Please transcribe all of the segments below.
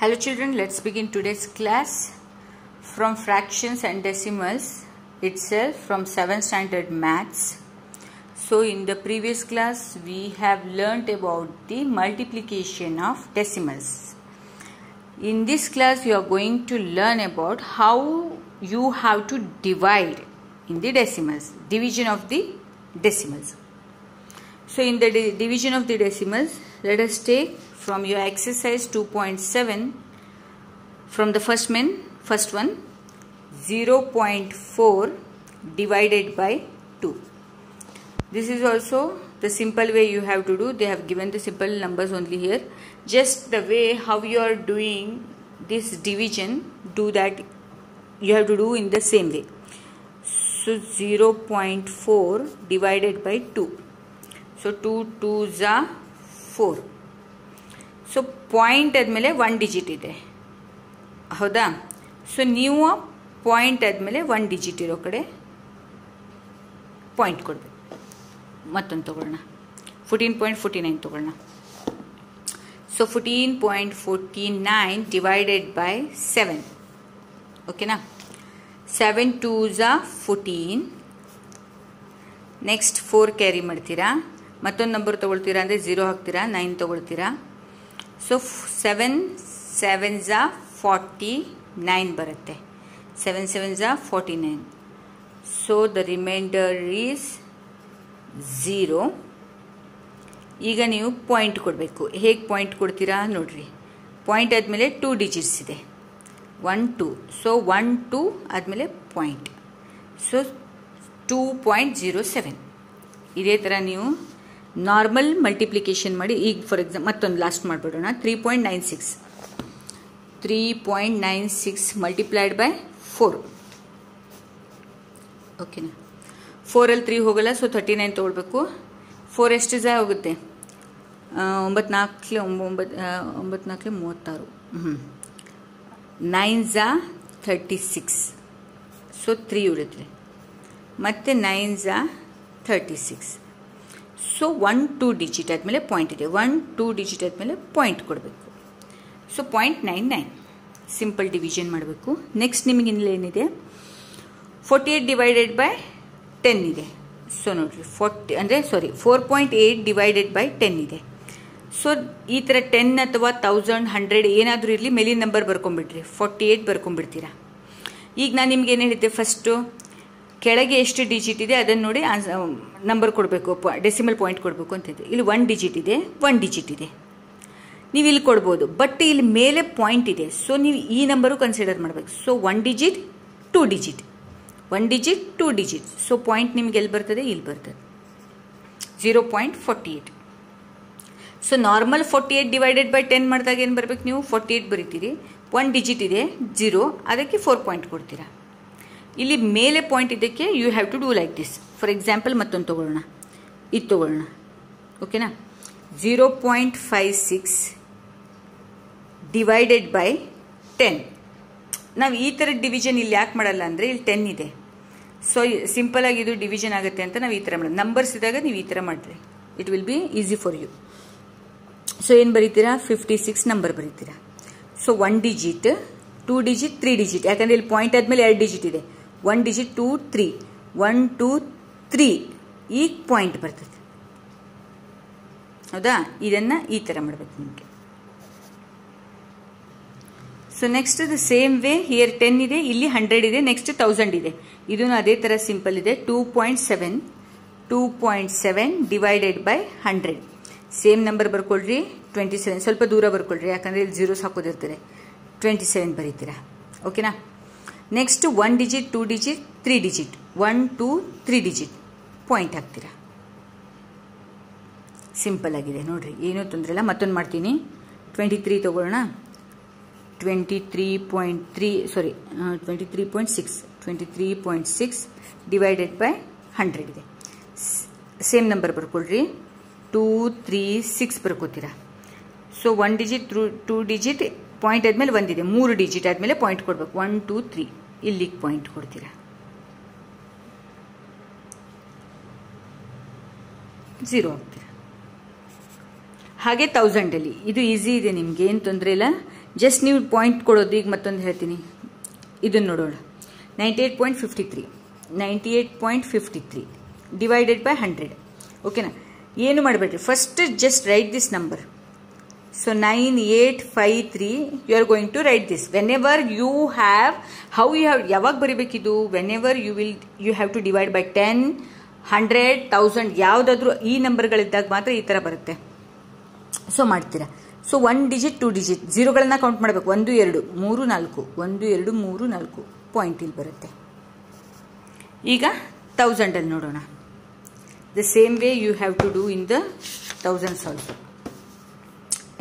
Hello children, let's begin today's class from fractions and decimals itself from 7th standard maths. So in the previous class we have learnt about the multiplication of decimals. In this class you are going to learn about how you have to divide in the decimals, division of the decimals. So in the division of the decimals, let us take from your exercise 2.7 from the first one 0.4 divided by 2. This is also the simple way you have to do. They have given the simple numbers only here. Just the way how you are doing this division, do that you have to do in the same way. So 0.4 divided by 2. So 2 2s are 4. So point ಆದಮೇಲೆ 1 digit ಇದೆ, ಹೌದಾ? So ನೀವು point ಆದಮೇಲೆ 1 digit ಇರೋ ಕಡೆ point ಕೊಡಬೇಕು. ಮತ್ತೊಂದು ತಗೊಳ್ಳೋಣ, 14.49 ತಗೊಳ್ಳೋಣ. So 14.49 divided by 7. ಓಕೆನಾ? 7 2s are 14. ನೆಕ್ಸ್ಟ್ 4 ಕ್ಯಾರಿ ಮಾಡ್ತೀರಾ, ಮತ್ತೊಂದು ನಂಬರ್ ತೊಗೊಳ್ತೀರಾ ಅಂದರೆ 0 ಹಾಕ್ತೀರಾ, 9 ತೊಗೊಳ್ತೀರಾ. ಸೊ 7 7s are 49 ಬರುತ್ತೆ. 7 7s are 49. So the reminder is 0. ಈಗ ನೀವು ಪಾಯಿಂಟ್ ಕೊಡಬೇಕು. ಹೇಗೆ ಪಾಯಿಂಟ್ ಕೊಡ್ತೀರಾ ನೋಡ್ರಿ. ಪಾಯಿಂಟ್ ಆದಮೇಲೆ 2 ಡಿಜಿಟ್ಸ್ ಇದೆ, 1 2. ಸೊ 1 2 ಆದಮೇಲೆ ಪಾಯಿಂಟ್. ಸೊ 2.07. ಇದೇ ಥರ ನೀವು ನಾರ್ಮಲ್ ಮಲ್ಟಿಪ್ಲಿಕೇಶನ್ ಮಾಡಿ. ಈಗ ಫಾರ್ ಎಕ್ಸಾಂಪಲ್ ಮತ್ತೊಂದು ಲಾಸ್ಟ್ ಮಾಡಿಬಿಡೋಣ. 3.96 ಮಲ್ಟಿಪ್ಲೈಡ್ ಬೈ 4. ಓಕೆನಾ? 4ಅಲ್ಲಿ 3 ಹೋಗಲ್ಲ, ಸೊ 39 ತೊಗೊಳ್ಬೇಕು. 4 ಎಷ್ಟು ಜಾ ಹೋಗುತ್ತೆ? 9 4 36. 9 ಜಾ 36. ಸೊ 3 ಉಳಿದ್ರೆ ಮತ್ತೆ 9 ಜಾ 36. ಸೊ 1 2 ಡಿಜಿಟ್ ಆದಮೇಲೆ ಪಾಯಿಂಟ್ ಇದೆ. 1 2 ಡಿಜಿಟ್ ಆದಮೇಲೆ ಪಾಯಿಂಟ್ ಕೊಡಬೇಕು. ಸೊ 0.99 ಸಿಂಪಲ್ ಡಿವಿಷನ್ ಮಾಡಬೇಕು. ನೆಕ್ಸ್ಟ್ ನಿಮಗೆ ಏನಿದೆ? 48 ಡಿವೈಡೆಡ್ ಬೈ 10 ಇದೆ. ಸೊ ನೋಡಿರಿ 4.8 ಡಿವೈಡೆಡ್ ಬೈ 10 ಇದೆ. ಸೊ ಈ ಥರ 10 ಅಥವಾ 1000 100 ಏನಾದರೂ ಇರಲಿ, ಮೇಲಿನ ನಂಬರ್ ಬರ್ಕೊಂಡ್ಬಿಡ್ರಿ. 48 ಬರ್ಕೊಂಡ್ಬಿಡ್ತೀರಾ. ಈಗ ನಾನು ನಿಮ್ಗೆ ಏನು ಹೇಳಿದ್ದೆ? ಫಸ್ಟು ಕೆಳಗೆ ಎಷ್ಟು ಡಿಜಿಟ್ ಇದೆ ಅದನ್ನು ನೋಡಿ ನಂಬರ್ ಕೊಡಬೇಕು, ಡೆಸಿಮಲ್ ಪಾಯಿಂಟ್ ಕೊಡಬೇಕು ಅಂತಿದೆ. ಇಲ್ಲಿ 1 ಡಿಜಿಟ್ ಇದೆ, 1 ಡಿಜಿಟ್ ಇದೆ, ನೀವು ಇಲ್ಲಿ ಕೊಡ್ಬೋದು. ಬಟ್ ಇಲ್ಲಿ ಮೇಲೆ ಪಾಯಿಂಟ್ ಇದೆ, ಸೊ ನೀವು ಈ ನಂಬರು ಕನ್ಸಿಡರ್ ಮಾಡಬೇಕು. So 1 digit 2 digit, 1 digit 2 digit. So point ನಿಮ್ಗೆ ಎಲ್ಲಿ ಬರ್ತದೆ? ಇಲ್ಲಿ ಬರ್ತದೆ 0.48. ಸೊ ನಾರ್ಮಲ್ 48 ಡಿವೈಡೆಡ್ ಬೈ 10 ಮಾಡಿದಾಗ ಏನು ಬರಬೇಕು? ನೀವು 48 ಬರೀತೀರಿ, 1 ಡಿಜಿಟ್ ಇದೆ 0, ಅದಕ್ಕೆ 4 ಪಾಯಿಂಟ್ ಕೊಡ್ತೀರಾ. ಇಲ್ಲಿ ಮೇಲೆ ಪಾಯಿಂಟ್ ಇದಕ್ಕೆ you have to do like this. For example ಮತ್ತೊಂದು ತೊಗೊಳ್ಳೋಣ, ಇದು ತೊಗೊಳ್ಳೋಣ. ಓಕೆನಾ? 0.56 ಡಿವೈಡೆಡ್ ಬೈ 10. ನಾವು ಈ ಥರ ಡಿವಿಷನ್ ಇಲ್ಲಿ ಯಾಕೆ ಮಾಡಲ್ಲ ಅಂದರೆ ಇಲ್ಲಿ 10 ಇದೆ. ಸೊ ಸಿಂಪಲ್ ಆಗಿ ಇದು ಡಿವಿಷನ್ ಆಗುತ್ತೆ ಅಂತ ನಾವು ಈ ಥರ ಮಾಡೋದು. ನಂಬರ್ಸ್ ಇದ್ದಾಗ ನೀವು ಈ ಥರ ಮಾಡಿರಿ, it will be easy for you. So ಏನು ಬರೀತೀರಾ? 56 ನಂಬರ್ ಬರೀತೀರಾ. ಸೊ 1 ಡಿಜಿಟ್ 2 ಡಿಜಿಟ್ 3 ಡಿಜಿಟ್, ಯಾಕಂದರೆ ಇಲ್ಲಿ ಪಾಯಿಂಟ್ ಆದಮೇಲೆ 2 ಡಿಜಿಟ್ ಇದೆ. 1 ಡಿಜಿಟ್ 2 3, 1 2 3, ಈಗ ಪಾಯಿಂಟ್ ಬರ್ತದೆ, ಹೌದಾ? ಇದನ್ನು ಈ ಥರ ಮಾಡಬೇಕು ನಿಮಗೆ. So next the same way here 10 ಇದೆ, ಇಲ್ಲಿ 100 ಇದೆ, ನೆಕ್ಸ್ಟ್ 1000 ಇದೆ. ಇದೂ ಅದೇ ಥರ ಸಿಂಪಲ್ ಇದೆ. 2.7 ಡಿವೈಡೆಡ್ ಬೈ 100. ಸೇಮ್ ನಂಬರ್ ಬರ್ಕೊಳ್ರಿ. 27 ಸ್ವಲ್ಪ ದೂರ ಬರ್ಕೊಳ್ರಿ, ಯಾಕಂದರೆ ಇಲ್ಲಿ 0s ಹಾಕೋದಿರ್ತದೆ. 27 ಬರೀತೀರಾ. ಓಕೆನಾ? Next 1 digit 2 digit 3 digit, 1 2 3 digit, point ಹಾಕ್ತೀರಾ. ಸಿಂಪಲ್ ಆಗಿದೆ ನೋಡ್ರಿ, ಏನೂ ತೊಂದರೆ ಇಲ್ಲ. ಮತ್ತೊಂದು ಮಾಡ್ತೀನಿ. 23 ತೊಗೊಳ್ಳೋಣ. 23.6 ಡಿವೈಡೆಡ್ ಬೈ 100 ಇದೆ. ಸೇಮ್ ನಂಬರ್ ಬರ್ಕೊಳ್ರಿ. 2 3 6 ಬರ್ಕೋತೀರಾ. ಸೊ 1 ಡಿಜಿಟ್ 2 ಡಿಜಿಟ್ ಪಾಯಿಂಟ್ ಆದಮೇಲೆ 1 ಇದೆ, 3 ಡಿಜಿಟ್ ಆದಮೇಲೆ ಪಾಯಿಂಟ್ ಕೊಡಬೇಕು. 1 2 3 ಇಲ್ಲಿಗೆ ಪಾಯಿಂಟ್ ಕೊಡ್ತೀರಾ. 0 ಹಾಕ್ತೀರಾ. ಹಾಗೆ 1000 ಅಲ್ಲಿ ಇದು ಈಸಿ ಇದೆ, ನಿಮ್ಗೆ ಏನು ತೊಂದರೆ ಇಲ್ಲ. ಜಸ್ಟ್ ನೀವು ಪಾಯಿಂಟ್ ಕೊಡೋದು. ಈಗ ಮತ್ತೊಂದು ಹೇಳ್ತೀನಿ, ಇದನ್ನು ನೋಡೋಣ. 98.53 ಡಿವೈಡೆಡ್ ಬೈ 100. ಓಕೆನಾ? ಏನು ಮಾಡಬೇಡ್ರಿ, first just write this number. So 9853 you are going to write this. Whenever you have ಯಾವಾಗ ಬರೀಬೇಕಿದು? Whenever you have to divide by 10, 100, 1000 ಯಾವುದಾದ್ರೂ ಈ ನಂಬರ್ಗಳಿದ್ದಾಗ ಮಾತ್ರ ಈ ಥರ ಬರುತ್ತೆ. ಸೊ ಮಾಡ್ತೀರಾ. ಸೊ 1 ಡಿಜಿಟ್ 2 ಡಿಜಿಟ್ ಝೀರೋಗಳನ್ನ ಕೌಂಟ್ ಮಾಡಬೇಕು. 1 2 3 4 1 2 3 4 ಪಾಯಿಂಟ್ ಇಲ್ಲಿ ಬರುತ್ತೆ. ಈಗ 1000 ಅಲ್ಲಿ ನೋಡೋಣ. The same way you have to do in the thousands also.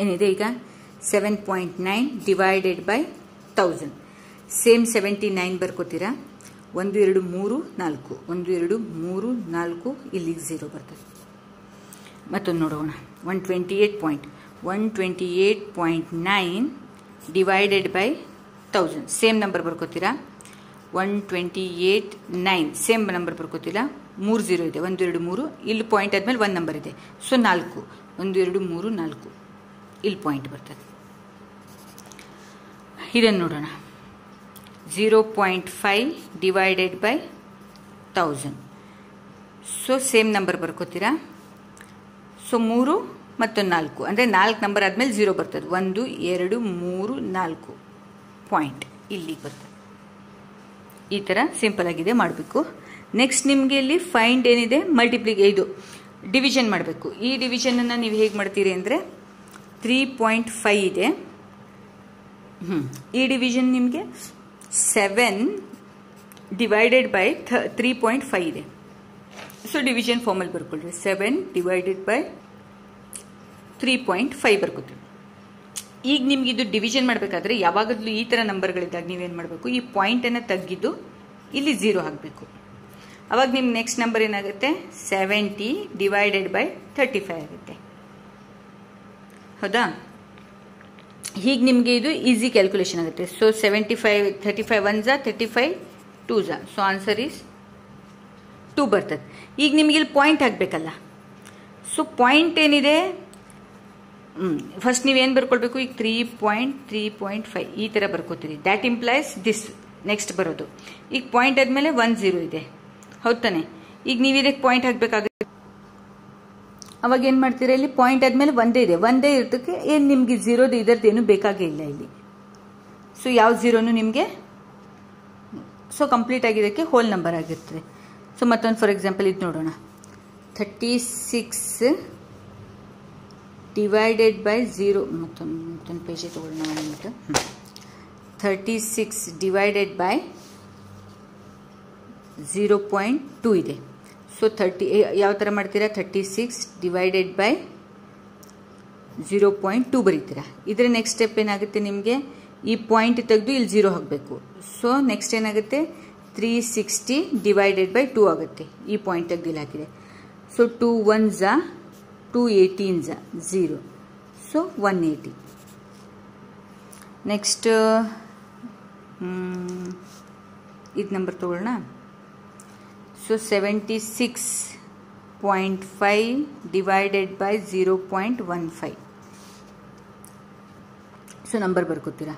ಏನಿದೆ ಈಗ 7.9 ಡಿವೈಡೆಡ್ ಬೈ 1000. ಸೇಮ್ 79 ಬರ್ಕೋತೀರಾ. 1 2 3 4 1 2 3 4 ಇಲ್ಲಿಗೆ 0 ಬರ್ತದೆ. ಮತ್ತೊಂದು ನೋಡೋಣ. 128.9 ಡಿವೈಡೆಡ್ ಬೈ 1000. ಸೇಮ್ ನಂಬರ್ ಬರ್ಕೋತೀರಾ. 128.9 ಸೇಮ್ ನಂಬರ್ ಬರ್ಕೋತಿಲ್ಲ. 3 0 ಇದೆ. 1 2 3 ಇಲ್ಲಿ ಪಾಯಿಂಟ್ ಆದ್ಮೇಲೆ 1 ನಂಬರ್ ಇದೆ. ಸೊ 4 1 2 3 4 ಇಲ್ಲಿ ಪಾಯಿಂಟ್ ಬರ್ತದೆ. ಇದನ್ನು ನೋಡೋಣ. 0.5 divided by 1000. So same number ಬರ್ಕೋತೀರಾ. ಸೊ 3 ಮತ್ತು 4 ಅಂದರೆ 4 ನಂಬರ್ ಆದಮೇಲೆ 0 ಬರ್ತದೆ. 1 2 3 4 ಪಾಯಿಂಟ್ ಇಲ್ಲಿಗೆ ಬರ್ತದೆ. ಈ ಥರ ಸಿಂಪಲ್ ಆಗಿದೆ ಮಾಡಬೇಕು. ನೆಕ್ಸ್ಟ್ ನಿಮಗೆ ಇಲ್ಲಿ ಫೈಂಡ್ ಏನಿದೆ, ಇದು ಡಿವಿಷನ್ ಮಾಡಬೇಕು. ಈ ಡಿವಿಷನನ್ನು ನೀವು ಹೇಗೆ ಮಾಡ್ತೀರಿ ಅಂದರೆ 3.5 ಇದೆ. ಈ ಡಿವಿಷನ್ ನಿಮಗೆ 7 ಡಿವೈಡೆಡ್ ಬೈ 3.5 ಇದೆ. ಸೊ ಡಿವಿಷನ್ ಫಾರ್ಮಲ್ಲಿ ಬರ್ಕೊಳ್ರಿ. 7 ಡಿವೈಡೆಡ್ ಬೈ 3.5 ಬರ್ಕೋತೀವಿ. ಈಗ ನಿಮ್ಗೆ ಇದು ಡಿವಿಷನ್ ಮಾಡಬೇಕಾದ್ರೆ ಯಾವಾಗಲೂ ಈ ಥರ ನಂಬರ್ಗಳಿದ್ದಾಗ ನೀವೇನು ಮಾಡಬೇಕು, ಈ ಪಾಯಿಂಟನ್ನು ತೆಗೆದು ಇಲ್ಲಿ 0 ಹಾಕಬೇಕು. ಅವಾಗ ನಿಮ್ಮ ನೆಕ್ಸ್ಟ್ ನಂಬರ್ ಏನಾಗುತ್ತೆ, 70 ಡಿವೈಡೆಡ್ ಬೈ 35 ಆಗುತ್ತೆ. ಹೌದಾ? ಹೀಗೆ ನಿಮಗೆ ಇದು ಈಸಿ ಕ್ಯಾಲ್ಕುಲೇಷನ್ ಆಗುತ್ತೆ. ಸೊ 75 35 1 35 2 ಸೊ ಆನ್ಸರ್ ಈಸ್ 2 ಬರ್ತದೆ. ಈಗ ನಿಮಗೆ ಇಲ್ಲಿ ಪಾಯಿಂಟ್ ಹಾಕಬೇಕಲ್ಲ. ಸೊ ಪಾಯಿಂಟ್ ಏನಿದೆ, ಫಸ್ಟ್ ನೀವೇನು ಬರ್ಕೊಳ್ಬೇಕು, ಈಗ 3.5 ಈ ಥರ ಬರ್ಕೋತೀರಿ. ದ್ಯಾಟ್ ಇಂಪ್ಲೈಸ್ ದಿಸ್ ನೆಕ್ಸ್ಟ್ ಬರೋದು. ಈಗ ಪಾಯಿಂಟ್ ಆದಮೇಲೆ 1 0 ಇದೆ. ಹೌದು ತಾನೆ? ಈಗ ನೀವು ಇದಕ್ಕೆ ಪಾಯಿಂಟ್ ಹಾಕಬೇಕಾಗುತ್ತೆ. ಅವಾಗ ಏನು ಮಾಡ್ತೀರಾ, ಇಲ್ಲಿ ಪಾಯಿಂಟ್ ಆದಮೇಲೆ ಒಂದೇ ಇದೆ. ಒಂದೇ ಇರೋದಕ್ಕೆ ಏನು ನಿಮಗೆ 0 ಇದರದ್ದೇನು ಬೇಕಾಗೇ ಇಲ್ಲ ಇಲ್ಲಿ. ಸೊ ಯಾವ 0ನೂ ನಿಮಗೆ ಸೊ ಕಂಪ್ಲೀಟ್ ಆಗಿದ್ದಕ್ಕೆ ಹೋಲ್ ನಂಬರ್ ಆಗಿರ್ತದೆ. ಸೊ ಮತ್ತೊಂದು ಫಾರ್ ಎಕ್ಸಾಂಪಲ್ ಇದು ನೋಡೋಣ. 36 ಡಿವೈಡೆಡ್ ಬೈ 0 ಮತ್ತೊಂದು ಪೇಜ್ ತಗೊಳ್ಳೋಣ. 36 ಡಿವೈಡೆಡ್ ಬೈ 0.2 ಇದೆ. ಸೊ 30 ಯಾವ ಥರ ಮಾಡ್ತೀರಾ, 36 ಡಿವೈಡೆಡ್ ಬೈ 0.2 ಬರೀತೀರಾ. ಇದರ ನೆಕ್ಸ್ಟ್ ಸ್ಟೆಪ್ ಏನಾಗುತ್ತೆ, ನಿಮಗೆ ಈ ಪಾಯಿಂಟ್ ತೆಗೆದು ಇಲ್ಲಿ 0 ಹಾಕಬೇಕು. ಸೊ ನೆಕ್ಸ್ಟ್ ಏನಾಗುತ್ತೆ, 360 ಡಿವೈಡೆಡ್ ಬೈ 2 ಆಗುತ್ತೆ. ಈ ಪಾಯಿಂಟ್ ತೆಗೆದು ಇಲ್ಲಿ ಹಾಕಿದೆ. So 2 1s 2 18s 0. So 180. Next ಇದು ನಂಬರ್ ತಗೊಳ್ಳೋಣ. So 76.5 divided by 0.15. So number ಬರ್ಕೋತೀರಾ.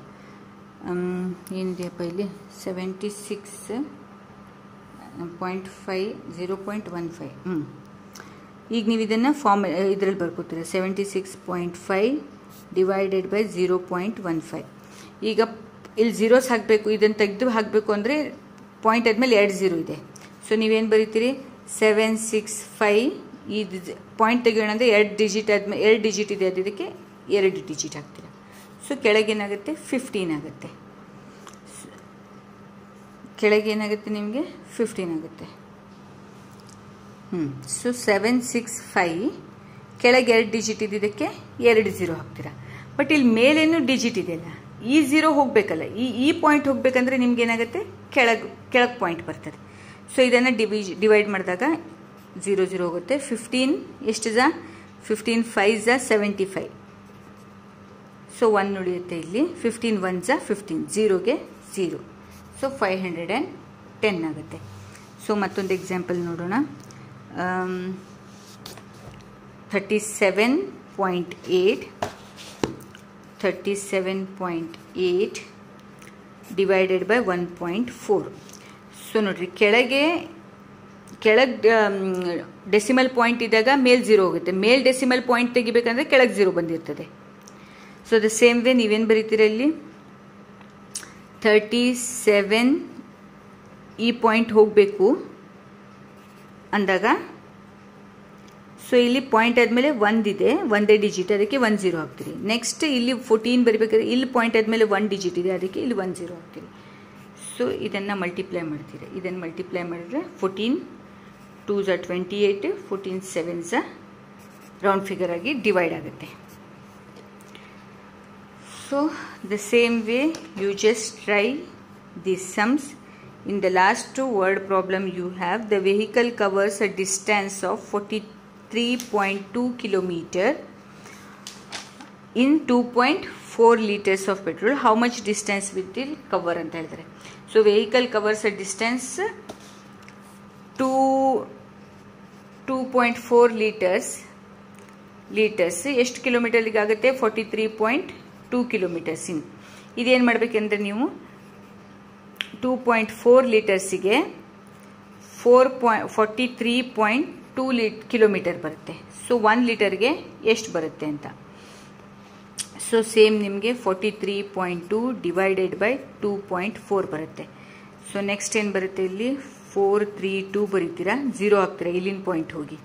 ಏನಿದೆಯಪ್ಪ ಇಲ್ಲಿ 76.5 0.15. ಈಗ ನೀವು ಇದನ್ನು ಇದರಲ್ಲಿ ಬರ್ಕೋತೀರಾ. 76.5 ಡಿವೈಡೆಡ್ ಬೈ 0.15. ಈಗ ಇಲ್ಲಿ 0s ಹಾಕಬೇಕು. ಇದನ್ನು ತೆಗೆದು ಹಾಕಬೇಕು ಅಂದರೆ ಪಾಯಿಂಟ್ ಆದಮೇಲೆ 2 0 ಇದೆ. ಸೊ ನೀವೇನು ಬರೀತೀರಿ, 765 ಇದು ಪಾಯಿಂಟ್ ತೆಗೆಯೋಣ ಅಂದರೆ 2 ಡಿಜಿಟ್ ಆದಮೇಲೆ 2 ಡಿಜಿಟ್ ಇದೆ, ಅದಕ್ಕೆ 2 ಡಿಜಿಟ್ ಹಾಕ್ತೀರಾ. ಸೊ ಕೆಳಗೇನಾಗುತ್ತೆ, 15 ಆಗುತ್ತೆ. ಕೆಳಗೇನಾಗುತ್ತೆ ನಿಮಗೆ 15 ಆಗುತ್ತೆ. ಸೊ 765 ಕೆಳಗೆ 2 ಡಿಜಿಟ್ ಇದ್ದಿದ್ದಕ್ಕೆ 2 0 ಹಾಕ್ತೀರಾ. ಬಟ್ ಇಲ್ಲಿ ಮೇಲೇನು ಡಿಜಿಟ್ ಇದೆಯಲ್ಲ, ಈ 0 ಹೋಗಬೇಕಲ್ಲ, ಈ ಪಾಯಿಂಟ್ ಹೋಗಬೇಕಂದ್ರೆ ನಿಮ್ಗೆ ಏನಾಗುತ್ತೆ, ಕೆಳಗೆ ಪಾಯಿಂಟ್ ಬರ್ತದೆ. ಸೊ ಇದನ್ನು ಡಿವೈಡ್ ಮಾಡಿದಾಗ 0 0 ಹೋಗುತ್ತೆ. 15 ಎಷ್ಟು 15 5s 75. ಸೊ 1 ಉಳಿಯುತ್ತೆ ಇಲ್ಲಿ. 15 1s 15, 0ಗೆ 0. ಸೊ 510 ಆಗುತ್ತೆ. ಸೊ ಮತ್ತೊಂದು ಎಕ್ಸಾಂಪಲ್ ನೋಡೋಣ. 37.8 37.8 ಡಿವೈಡೆಡ್ ಬೈ 1.4. ಸೊ ನೋಡ್ರಿ, ಕೆಳಗೆ ಡೆಸಿಮಲ್ ಪಾಯಿಂಟ್ ಇದ್ದಾಗ ಮೇಲ್ 0 ಹೋಗುತ್ತೆ. ಮೇಲ್ ಡೆಸಿಮಲ್ ಪಾಯಿಂಟ್ ತೆಗಿಬೇಕಂದ್ರೆ ಕೆಳಗೆ 0 ಬಂದಿರ್ತದೆ. ಸೊ ದ ಸೇಮ್ ವೇ ನೀವೇನು ಬರೀತೀರ ಇಲ್ಲಿ 37 ಈ ಪಾಯಿಂಟ್ ಹೋಗಬೇಕು ಅಂದಾಗ, ಸೊ ಇಲ್ಲಿ ಪಾಯಿಂಟ್ ಆದಮೇಲೆ 1 ಇದೆ, ಒಂದೇ ಡಿಜಿಟ್, ಅದಕ್ಕೆ 10 ಹಾಕ್ತೀರಿ. ನೆಕ್ಸ್ಟ್ ಇಲ್ಲಿ 14 ಬರಿಬೇಕಾದ್ರೆ ಇಲ್ಲಿ ಪಾಯಿಂಟ್ ಆದಮೇಲೆ 1 ಡಿಜಿಟ್ ಇದೆ, ಅದಕ್ಕೆ ಇಲ್ಲಿ 10 ಹಾಕ್ತೀರಿ. ಸೊ ಇದನ್ನು ಮಲ್ಟಿಪ್ಲೈ ಮಾಡ್ತೀರಿ. ಇದನ್ನು ಮಲ್ಟಿಪ್ಲೈ ಮಾಡಿದ್ರೆ 14 2s are 28, 14 7s round figure ಆಗಿ ಡಿವೈಡ್ ಆಗುತ್ತೆ. So the same way you just try these sums. In the last 2 word problem you have the vehicle covers a distance of 43.2 kilometer in 2.4 liters of petrol. How much distance will it cover ಅಂತ ಹೇಳ್ತಾರೆ. So vehicle covers a distance 2.4 liters ಎಷ್ಟು ಕಿಲೋಮೀಟರ್ಗೆ ಆಗುತ್ತೆ 43.2 kilometres. ಇದೇನು ಮಾಡಬೇಕೆಂದ್ರೆ ನೀವು 2.4 ಲೀಟರ್ಸಿಗೆ 43.2 kilometre ಬರುತ್ತೆ. So 1 ಲೀಟರ್ಗೆ ಎಷ್ಟು ಬರುತ್ತೆ ಅಂತ. ಸೊ ಸೇಮ್ ನಿಮಗೆ 43.2 ಡಿವೈಡೆಡ್ ಬೈ 2.4 ಬರುತ್ತೆ. ಸೊ ನೆಕ್ಸ್ಟ್ ಏನು ಬರುತ್ತೆ, ಇಲ್ಲಿ 432 ಬರೀತೀರಾ, 0 ಹಾಕ್ತೀರಾ, ಇಲ್ಲಿನ ಪಾಯಿಂಟ್ ಹೋಗಿ.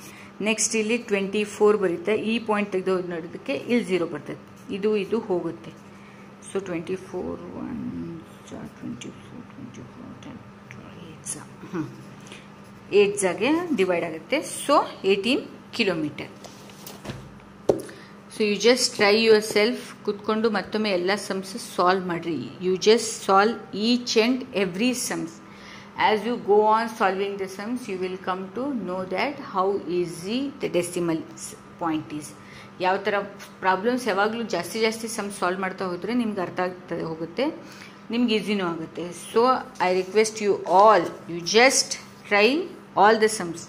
ನೆಕ್ಸ್ಟ್ ಇಲ್ಲಿ 24 ಬರುತ್ತೆ, ಈ ಪಾಯಿಂಟ್ ತೆಗೆದು ನೋಡೋದಕ್ಕೆ ಇಲ್ಲಿ 0 ಬರ್ತದೆ, ಇದು ಹೋಗುತ್ತೆ. ಸೊ 24 8 ಜಾಗೆ ಡಿವೈಡ್ ಆಗುತ್ತೆ. So 18 kilometre. So you just try yourself, ಕುತ್ಕೊಂಡು ಮತ್ತೊಮ್ಮೆ ಎಲ್ಲ ಸಮ್ಸ್ ಸಾಲ್ವ್ ಮಾಡಿರಿ. You just solve each and every sums. As you go on solving the sums, you will come to know that how easy the decimal point is. ಯಾವ ಥರ problems ಯಾವಾಗಲೂ ಜಾಸ್ತಿ sums solve ಮಾಡ್ತಾ ಹೋದರೆ ನಿಮ್ಗೆ ಅರ್ಥ ಆಗ್ತದೆ ಹೋಗುತ್ತೆ, ನಿಮ್ಗೆ ಈಸಿನೂ ಆಗುತ್ತೆ. So I request you all, you just try all the sums,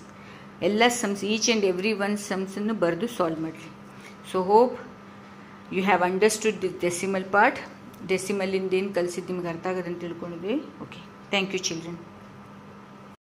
ಎಲ್ಲ sums each and every one ಸಮ್ಸನ್ನು ಬರೆದು ಸಾಲ್ವ್ ಮಾಡಿರಿ. So hope you have understood the decimal part. ಡೆಸಿಮಲಿಂದ ಏನು ಕಲಿಸಿದ್ದು ನಿಮ್ಗೆ ಅರ್ಥ ಆಗೋದಂತ ತಿಳ್ಕೊಂಡಿದ್ವಿ. Okay, thank you children.